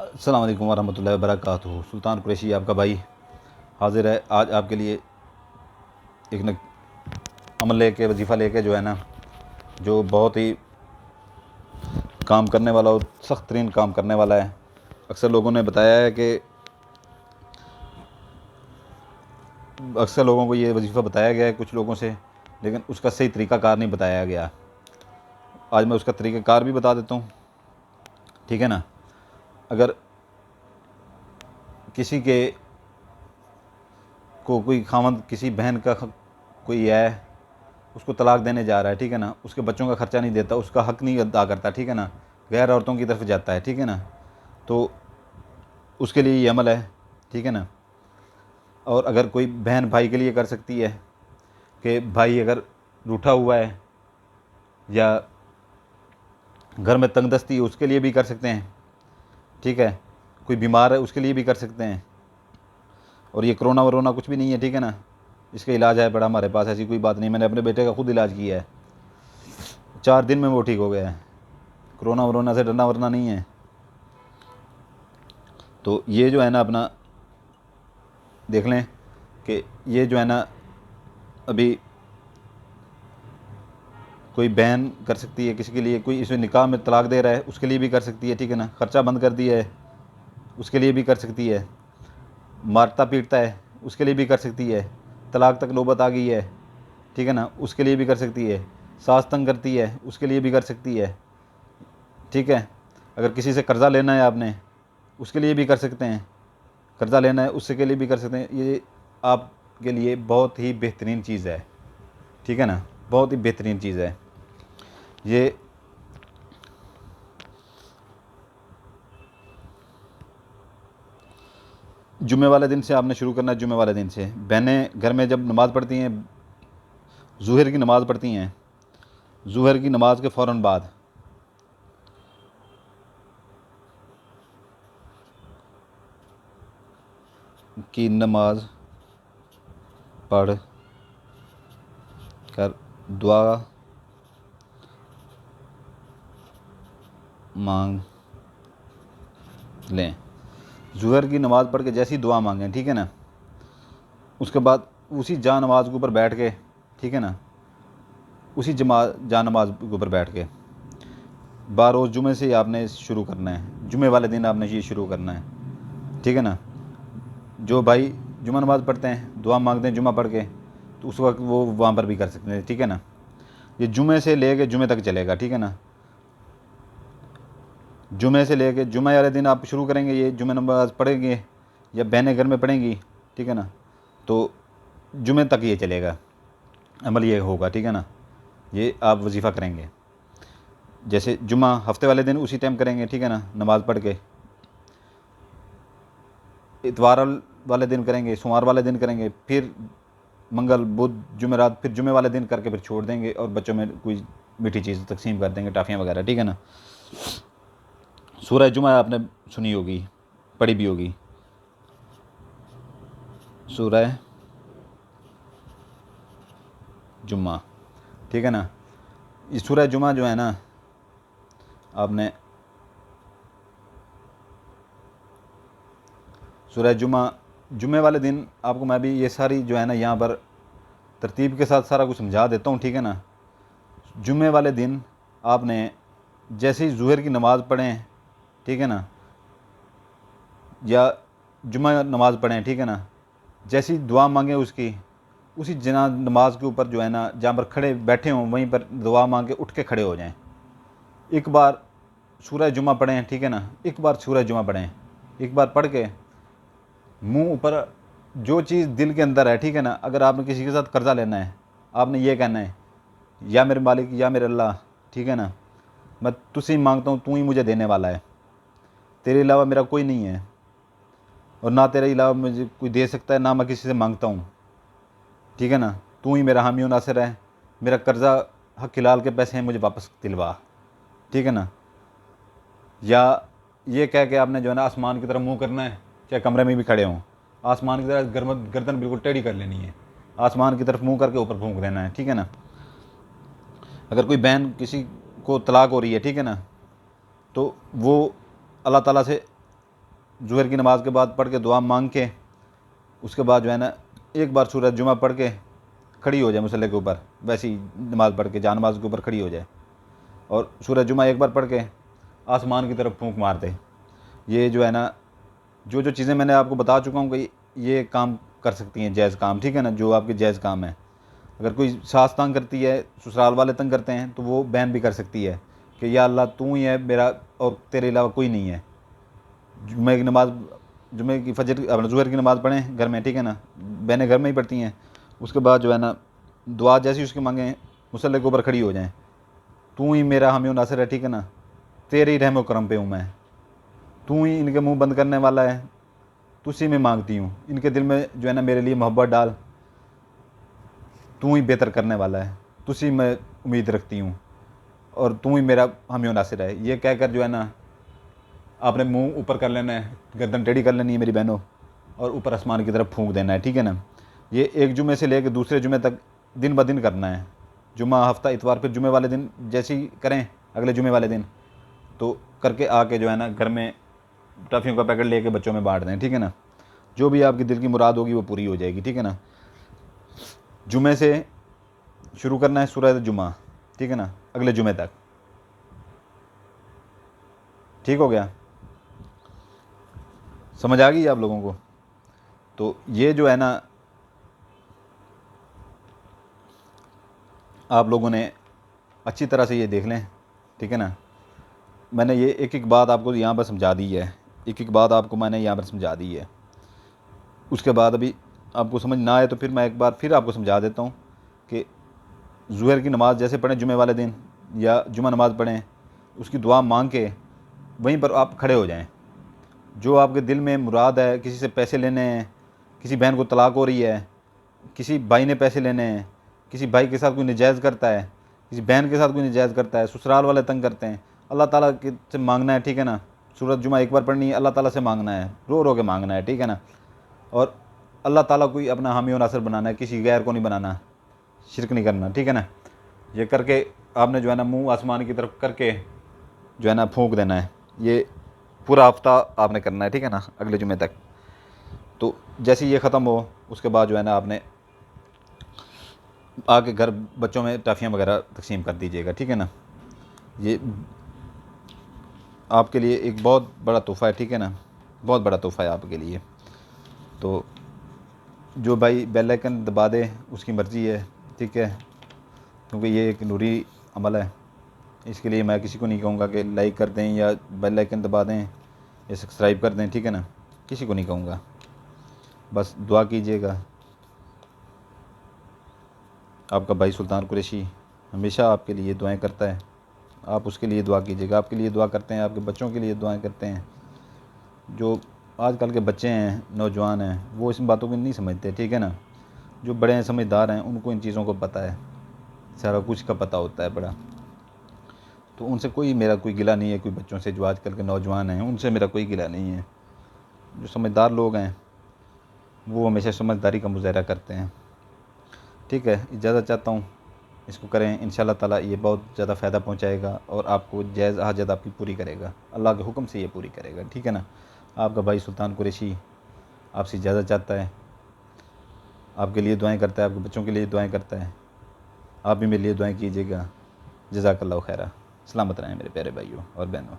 السلام علیکم ورحمۃ اللہ وبرکاتہ۔ سلطان قریشی آپ کا بھائی حاضر ہے آج آپ کے لیے ایک عمل لے کے، وظیفہ لے کے جو ہے نا، جو بہت ہی کام کرنے والا اور سخت ترین کام کرنے والا ہے۔ اکثر لوگوں نے بتایا ہے کہ اکثر لوگوں کو یہ وظیفہ بتایا گیا ہے کچھ لوگوں سے، لیکن اس کا صحیح طریقہ کار نہیں بتایا گیا۔ آج میں اس کا طریقہ کار بھی بتا دیتا ہوں، ٹھیک ہے نا۔ اگر کسی کے کو کوئی خاوند کسی بہن کا کوئی ہے، اس کو طلاق دینے جا رہا ہے، ٹھیک ہے نا، اس کے بچوں کا خرچہ نہیں دیتا، اس کا حق نہیں ادا کرتا، ٹھیک ہے نا، غیر عورتوں کی طرف جاتا ہے، ٹھیک ہے نا، تو اس کے لیے یہ عمل ہے، ٹھیک ہے نا۔ اور اگر کوئی بہن بھائی کے لیے کر سکتی ہے کہ بھائی اگر روٹھا ہوا ہے یا گھر میں تنگ دستی ہے، اس کے لیے بھی کر سکتے ہیں، ٹھیک ہے۔ کوئی بیمار ہے، اس کے لیے بھی کر سکتے ہیں۔ اور یہ کرونا ورونا کچھ بھی نہیں ہے، ٹھیک ہے نا، اس کا علاج ہے بڑا ہمارے پاس، ایسی کوئی بات نہیں۔ میں نے اپنے بیٹے کا خود علاج کیا ہے، 4 دن میں وہ ٹھیک ہو گیا ہے۔ کرونا ورونا سے ڈرنا ورنا نہیں ہے۔ تو یہ جو ہے نا اپنا دیکھ لیں کہ یہ جو ہے نا ابھی کوئی بہن کر سکتی ہے کسی کے لیے، کوئی اس میں نکاح میں طلاق دے رہا ہے اس کے لیے بھی کر سکتی ہے، ٹھیک ہے نا، خرچہ بند کر دیا ہے اس کے لیے بھی کر سکتی ہے، مارتا پیٹتا ہے اس کے لیے بھی کر سکتی ہے، طلاق تک نوبت آ گئی ہے، ٹھیک ہے نا، اس کے لیے بھی کر سکتی ہے، ساس تنگ کرتی ہے اس کے لیے بھی کر سکتی ہے، ٹھیک ہے۔ اگر کسی سے قرضہ لینا ہے آپ نے، اس کے لیے بھی کر سکتے ہیں، قرضہ لینا ہے اس کے لیے بھی کر سکتے ہیں۔ یہ آپ کے لیے بہت ہی بہترین چیز ہے، ٹھیک ہے نا، بہت ہی بہترین چیز ہے یہ۔ جمعے والے دن سے آپ نے شروع کرنا ہے۔ جمعے والے دن سے بہنیں گھر میں جب نماز پڑھتی ہیں، ظہر کی نماز پڑھتی ہیں، ظہر کی نماز کے فوراً بعد کی نماز پڑھ کر دعا مانگ لیں۔ ظہر کی نماز پڑھ کے جیسی دعا مانگیں، ٹھیک ہے نا، اس کے بعد اسی جا نماز کے اوپر بیٹھ کے، ٹھیک ہے نا، اسی جا نماز کے اوپر بیٹھ کے باروز جمعے سے ہی آپ نے شروع کرنا ہے۔ جمعے والے دن آپ نے یہ شروع کرنا ہے، ٹھیک ہے نا۔ جو بھائی جمعہ نماز پڑھتے ہیں، دعا مانگتے ہیں جمعہ پڑھ کے، تو اس وقت وہ وہاں پر بھی کر سکتے ہیں، ٹھیک ہے نا۔ یہ جمعے سے لے کے جمعے تک چلے گا، ٹھیک ہے نا۔ جمعے سے لے کے جمعہ والے دن آپ شروع کریں گے، یہ جمعہ نماز پڑھیں گے یا بہنیں گھر میں پڑھیں گی، ٹھیک ہے نا، تو جمعے تک یہ چلے گا، عمل یہ ہوگا، ٹھیک ہے نا۔ یہ آپ وظیفہ کریں گے، جیسے جمعہ ہفتے والے دن اسی ٹائم کریں گے، ٹھیک ہے نا، نماز پڑھ کے۔ اتوار والے دن کریں گے، سوموار والے دن کریں گے، پھر منگل بدھ جمعرات، پھر جمعے والے دن کر کے پھر چھوڑ دیں گے، اور بچوں میں کوئی میٹھی چیز تقسیم کر دیں گے، ٹافیاں وغیرہ، ٹھیک ہے نا۔ سورہ جمعہ آپ نے سنی ہوگی، پڑھی بھی ہوگی، سورہ جمعہ، ٹھیک ہے نا۔ یہ سورہ جمعہ جو ہے نا، آپ نے سورہ جمعہ جمعے والے دن آپ کو میں بھی یہ ساری جو ہے نا یہاں پر ترتیب کے ساتھ سارا کچھ سمجھا دیتا ہوں، ٹھیک ہے نا۔ جمعے والے دن آپ نے جیسے ہی ظہر کی نماز پڑھیں، ٹھیک ہے نا، یا جمعہ نماز پڑھیں، ٹھیک ہے نا، جیسی دعا مانگیں اس کی، اسی جناز نماز کے اوپر جو ہے نا جہاں پر کھڑے بیٹھے ہوں وہیں پر دعا مانگ کے اٹھ کے کھڑے ہو جائیں۔ ایک بار سورہ جمعہ پڑھیں، ٹھیک ہے نا، ایک بار سورہ جمعہ پڑھیں، ایک بار پڑھ کے منہ اوپر جو چیز دل کے اندر ہے، ٹھیک ہے نا۔ اگر آپ نے کسی کے ساتھ قرضہ لینا ہے، آپ نے یہ کہنا ہے، یا میرے مالک، یا میرے اللہ، ٹھیک ہے نا، میں تجھ سے ہی مانگتا ہوں، تو ہی مجھے دینے والا ہے، تیرے علاوہ میرا کوئی نہیں ہے، اور نہ تیرے علاوہ مجھے کوئی دے سکتا ہے، نہ میں کسی سے مانگتا ہوں، ٹھیک ہے نا۔ تو ہی میرا حامی و ناصر ہے، میرا قرضہ حق حلال کے پیسے ہیں، مجھے واپس دلوا، ٹھیک ہے نا۔ یا یہ کہہ کے آپ نے جو ہے نا آسمان کی طرف منہ کرنا ہے، چاہے کمرے میں بھی کھڑے ہوں، آسمان کی طرف گردن بالکل ٹیڑھی کر لینی ہے، آسمان کی طرف منہ کر کے اوپر پھونک دینا ہے، ٹھیک ہے نا۔ اگر کوئی بہن کسی کو طلاق ہو رہی ہے، ٹھیک ہے نا، تو وہ اللہ تعالیٰ سے ظہر کی نماز کے بعد پڑھ کے دعا مانگ کے اس کے بعد جو ہے نا ایک بار سورۃ جمعہ پڑھ کے کھڑی ہو جائے مصلی کے اوپر، ویسی نماز پڑھ کے جا نماز کے اوپر کھڑی ہو جائے اور سورۃ جمعہ ایک بار پڑھ کے آسمان کی طرف پھونک مار دے۔ یہ جو ہے نا جو چیزیں میں نے آپ کو بتا چکا ہوں کہ یہ کام کر سکتی ہیں، جائز کام، ٹھیک ہے نا، جو آپ کے جائز کام ہے۔ اگر کوئی ساس تنگ کرتی ہے، سسرال والے تنگ کرتے ہیں، تو وہ بیان بھی کر سکتی ہے کہ یا اللہ تو ہی ہے میرا اور تیرے علاوہ کوئی نہیں ہے۔ جمعہ کی نماز، جمعہ کی فجر ظہر کی نماز پڑھیں گھر میں، ٹھیک ہے نا، بہنیں گھر میں ہی پڑھتی ہیں۔ اس کے بعد جو ہے نا دعا جیسی اس کی مانگیں، مصلی کے اوپر کھڑی ہو جائیں، تو ہی میرا حامی و ناصر ہے، ٹھیک ہے نا، تیرے ہی رحم و کرم پہ ہوں میں، تو ہی ان کے منہ بند کرنے والا ہے، تو اسی میں مانگتی ہوں، ان کے دل میں جو ہے نا میرے لیے محبت ڈال، تو ہی بہتر کرنے والا ہے، تو اسی میں امید رکھتی ہوں اور تو ہی میرا حامی و ناصر ہے۔ یہ کہہ کر جو ہے نا آپ نے منہ اوپر کر لینا ہے، گردن ٹیڑھی کر لینی ہے میری بہنوں، اور اوپر آسمان کی طرف پھونک دینا ہے، ٹھیک ہے نا۔ یہ ایک جمعے سے لے کے دوسرے جمعے تک دن بدن کرنا ہے، جمعہ، ہفتہ، اتوار، پھر جمعے والے دن جیسی کریں اگلے جمعے والے دن تو کر کے آ کے جو ہے نا گھر میں ٹافیوں کا پیکٹ لے کے بچوں میں بانٹ دیں، ٹھیک ہے نا۔ جو بھی آپ کی دل کی مراد ہوگی وہ پوری ہو جائے گی، ٹھیک ہے نا۔ جمعے سے شروع کرنا ہے سورۃ جمعہ، ٹھیک ہے نا، اگلے جمعے تک، ٹھیک ہو گیا؟ سمجھ آ گئی آپ لوگوں کو؟ تو یہ جو ہے نا آپ لوگوں نے اچھی طرح سے یہ دیکھ لیں، ٹھیک ہے نا۔ میں نے یہ ایک ایک بات آپ کو یہاں پر سمجھا دی ہے، ایک ایک بات آپ کو میں نے یہاں پر سمجھا دی ہے۔ اس کے بعد ابھی آپ کو سمجھ نہ آئے تو پھر میں ایک بار پھر آپ کو سمجھا دیتا ہوں کہ ظہر کی نماز جیسے پڑھیں جمعے والے دن یا جمعہ نماز پڑھیں، اس کی دعا مانگ کے وہیں پر آپ کھڑے ہو جائیں۔ جو آپ کے دل میں مراد ہے، کسی سے پیسے لینے ہیں، کسی بہن کو طلاق ہو رہی ہے، کسی بھائی نے پیسے لینے ہیں، کسی بھائی کے ساتھ کوئی نجائز کرتا ہے، کسی بہن کے ساتھ کوئی نجائز کرتا ہے، سسرال والے تنگ کرتے ہیں، اللہ تعالیٰ سے مانگنا ہے، ٹھیک ہے نا۔ سورۃ جمعہ ایک بار پڑھنی ہے، اللہ تعالیٰ سے مانگنا ہے، رو رو کے مانگنا ہے، ٹھیک ہے نا۔ اور اللہ تعالیٰ کو ہی اپنا حامی و ناصر بنانا ہے، کسی غیر کو نہیں بنانا، شرک نہیں کرنا، ٹھیک ہے نا۔ یہ کر کے آپ نے جو ہے نا منہ آسمان کی طرف کر کے جو ہے نا پھونک دینا ہے۔ یہ پورا ہفتہ آپ نے کرنا ہے، ٹھیک ہے نا، اگلے جمعے تک۔ تو جیسے یہ ختم ہو اس کے بعد جو ہے نا آپ نے آ کے گھر بچوں میں ٹافیاں وغیرہ تقسیم کر دیجیے گا، ٹھیک ہے نا۔ یہ آپ کے لیے ایک بہت بڑا تحفہ ہے، ٹھیک ہے نا، بہت بڑا تحفہ ہے آپ کے لیے۔ تو جو بھائی بیل آئیکن دبا دے اس کی مرضی ہے، ٹھیک ہے، کیونکہ یہ ایک نوری عمل ہے، اس کے لیے میں کسی کو نہیں کہوں گا کہ لائک کر دیں یا بیل آئیکن دبا دیں یا سبسکرائب کر دیں، ٹھیک ہے نا، کسی کو نہیں کہوں گا۔ بس دعا کیجیے گا۔ آپ کا بھائی سلطان قریشی ہمیشہ آپ کے لیے دعائیں کرتا ہے، آپ اس کے لیے دعا کیجیے گا، آپ کے لیے دعا کرتے ہیں، آپ کے بچوں کے لیے دعائیں کرتے ہیں۔ جو آج کل کے بچے ہیں، نوجوان ہیں، وہ اس باتوں کو نہیں سمجھتے، ٹھیک ہے نا۔ جو بڑے ہیں، سمجھدار ہیں، ان کو ان چیزوں کو پتہ ہے، سارا کچھ کا پتہ ہوتا ہے بڑا۔ تو ان سے میرا کوئی گلہ نہیں ہے، کوئی بچوں سے جو آج کل کے نوجوان ہیں ان سے میرا کوئی گلہ نہیں ہے۔ جو سمجھدار لوگ ہیں وہ ہمیشہ سمجھداری کا مظاہرہ کرتے ہیں، ٹھیک ہے۔ اجازت چاہتا ہوں، اس کو کریں، انشاءاللہ تعالی یہ بہت زیادہ فائدہ پہنچائے گا اور آپ کو جائز حاجت آپ کی پوری کرے گا، اللہ کے حکم سے یہ پوری کرے گا، ٹھیک ہے نا۔ آپ کا بھائی سلطان قریشی آپ سے اجازت چاہتا ہے، آپ کے لیے دعائیں کرتا ہے، آپ کے بچوں کے لیے دعائیں کرتا ہے۔ آپ بھی میرے لیے دعائیں کیجیے گا۔ جزاک اللہ خیرہ۔ سلامت رہیں میرے پیارے بھائیوں اور بہنوں۔